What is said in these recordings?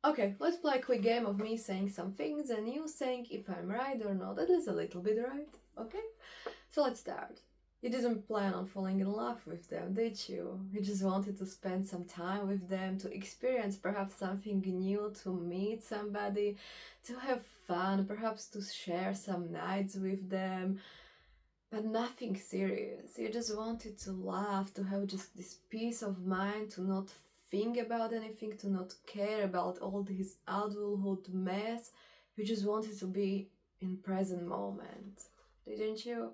Okay, let's play a quick game of me saying some things and you saying if I'm right or not, at least a little bit right, okay? So let's start. You didn't plan on falling in love with them, did you? You just wanted to spend some time with them, to experience perhaps something new, to meet somebody, to have fun, perhaps to share some nights with them, but nothing serious. You just wanted to laugh, to have just this peace of mind, to not think about anything, to not care about all this adulthood mess. You just wanted to be in present moment, didn't you?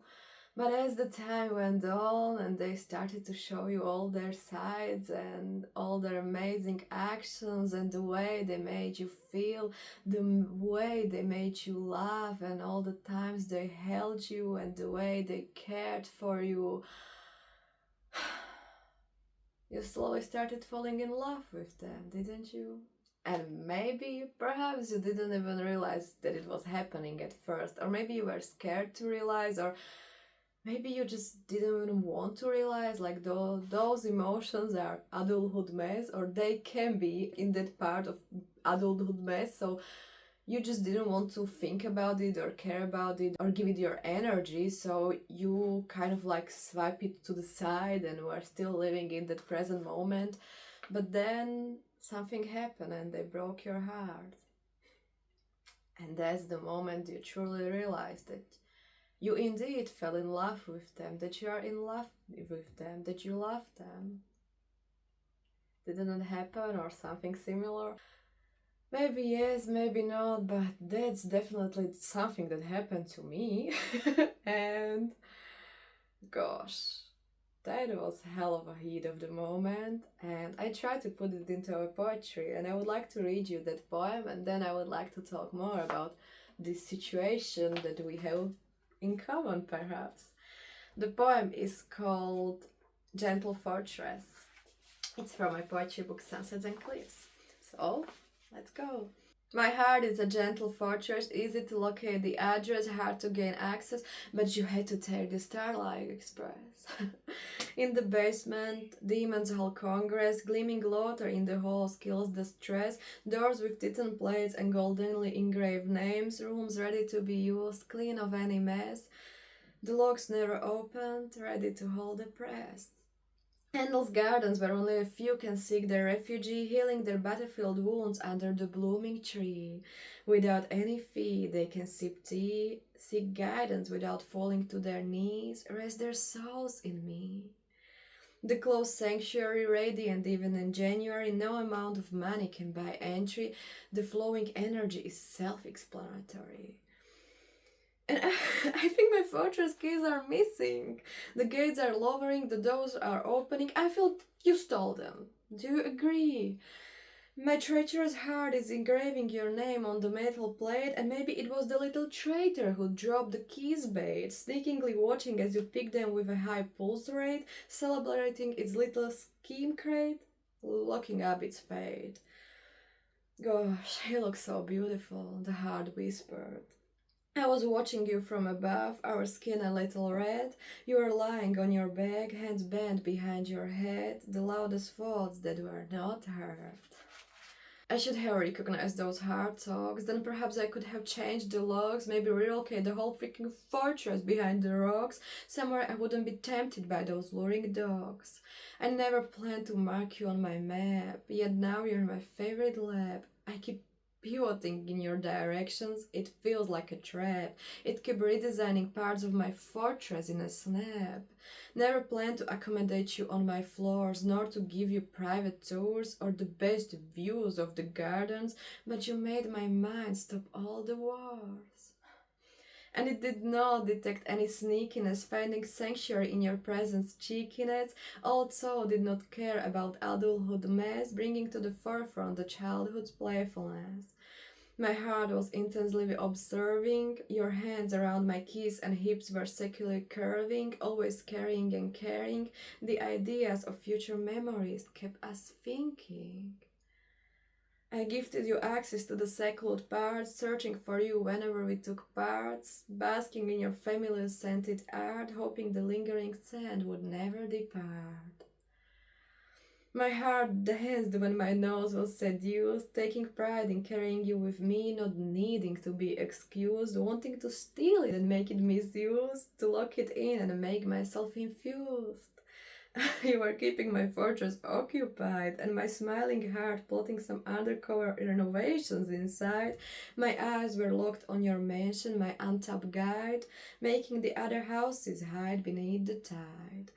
But as the time went on and they started to show you all their sides and all their amazing actions and the way they made you feel, the way they made you laugh and all the times they held you and the way they cared for you, you slowly started falling in love with them, didn't you? And maybe, perhaps you didn't even realize that it was happening at first, or maybe you were scared to realize, or maybe you just didn't even want to realize, like those emotions are adulthood mess, or they can be in that part of adulthood mess. So you just didn't want to think about it or care about it or give it your energy. So you kind of like swipe it to the side and were still living in that present moment. But then something happened and they broke your heart. And that's the moment you truly realize that you indeed fell in love with them, that you are in love with them, that you love them. Didn't it happen or something similar? Maybe yes, maybe not, but that's definitely something that happened to me. And gosh, that was hell of a heat of the moment. And I tried to put it into a poetry, and I would like to read you that poem, and then I would like to talk more about this situation that we have in common, perhaps. The poem is called Gentle Fortress. It's from my poetry book Sunsets and Cliffs. So, let's go. My heart is a gentle fortress, easy to locate the address, hard to gain access, but you had to take the Starlight Express. In the basement, Demons Hall Congress, gleaming laughter in the halls kills the stress, doors with titan plates and goldenly engraved names, rooms ready to be used, clean of any mess. The locks never opened, ready to hold the press. Endless gardens where only a few can seek their refuge, healing their battlefield wounds under the blooming tree. Without any fee, they can sip tea, seek guidance without falling to their knees, rest their souls in me. The closed sanctuary, radiant even in January, no amount of money can buy entry. The flowing energy is self explanatory. And I think my fortress keys are missing. The gates are lowering, the doors are opening. I feel you stole them. Do you agree? My treacherous heart is engraving your name on the metal plate, and maybe it was the little traitor who dropped the keys bait, sneakingly watching as you pick them with a high pulse rate, celebrating its little scheme crate, locking up its fate. Gosh, he looks so beautiful, the heart whispered. I was watching you from above, our skin a little red. You were lying on your back, hands bent behind your head, the loudest thoughts that were not heard. I should have recognized those hard talks, then perhaps I could have changed the logs, maybe relocate the whole freaking fortress behind the rocks, somewhere I wouldn't be tempted by those luring dogs. I never planned to mark you on my map, yet now you're my favorite lab. I keep pivoting in your directions, it feels like a trap. It keeps redesigning parts of my fortress in a snap. Never planned to accommodate you on my floors, nor to give you private tours or the best views of the gardens, but you made my mind stop all the wars. And it did not detect any sneakiness, finding sanctuary in your presence cheekiness, also did not care about adulthood mess, bringing to the forefront the childhood's playfulness. My heart was intensely observing, your hands around my keys and hips were securely curving, always carrying and caring, the ideas of future memories kept us thinking. I gifted you access to the secluded parts, searching for you whenever we took parts, basking in your familiar scented art, hoping the lingering scent would never depart. My heart danced when my nose was seduced, taking pride in carrying you with me, not needing to be excused, wanting to steal it and make it misused, to lock it in and make myself infused. You were keeping my fortress occupied, and my smiling heart plotting some undercover renovations inside. My eyes were locked on your mansion, my untapped guide, making the other houses hide beneath the tide.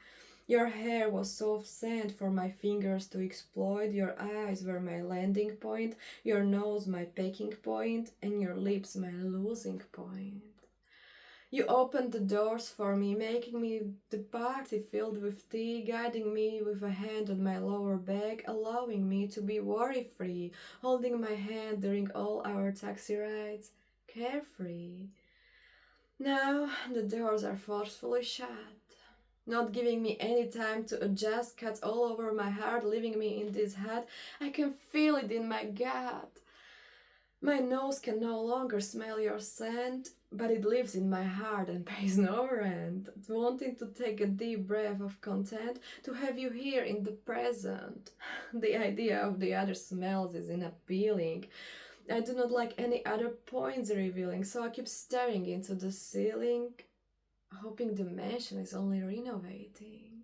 Your hair was soft sand for my fingers to exploit, your eyes were my landing point, your nose my pecking point, and your lips my losing point. You opened the doors for me, making me the party filled with tea, guiding me with a hand on my lower back, allowing me to be worry free, holding my hand during all our taxi rides, carefree. Now the doors are forcefully shut, not giving me any time to adjust, cuts all over my heart, leaving me in this hut. I can feel it in my gut. My nose can no longer smell your scent, but it lives in my heart and pays no rent. Wanting to take a deep breath of content, to have you here in the present. The idea of the other smells is inappealing. I do not like any other points revealing, so I keep staring into the ceiling, hoping the mansion is only renovating.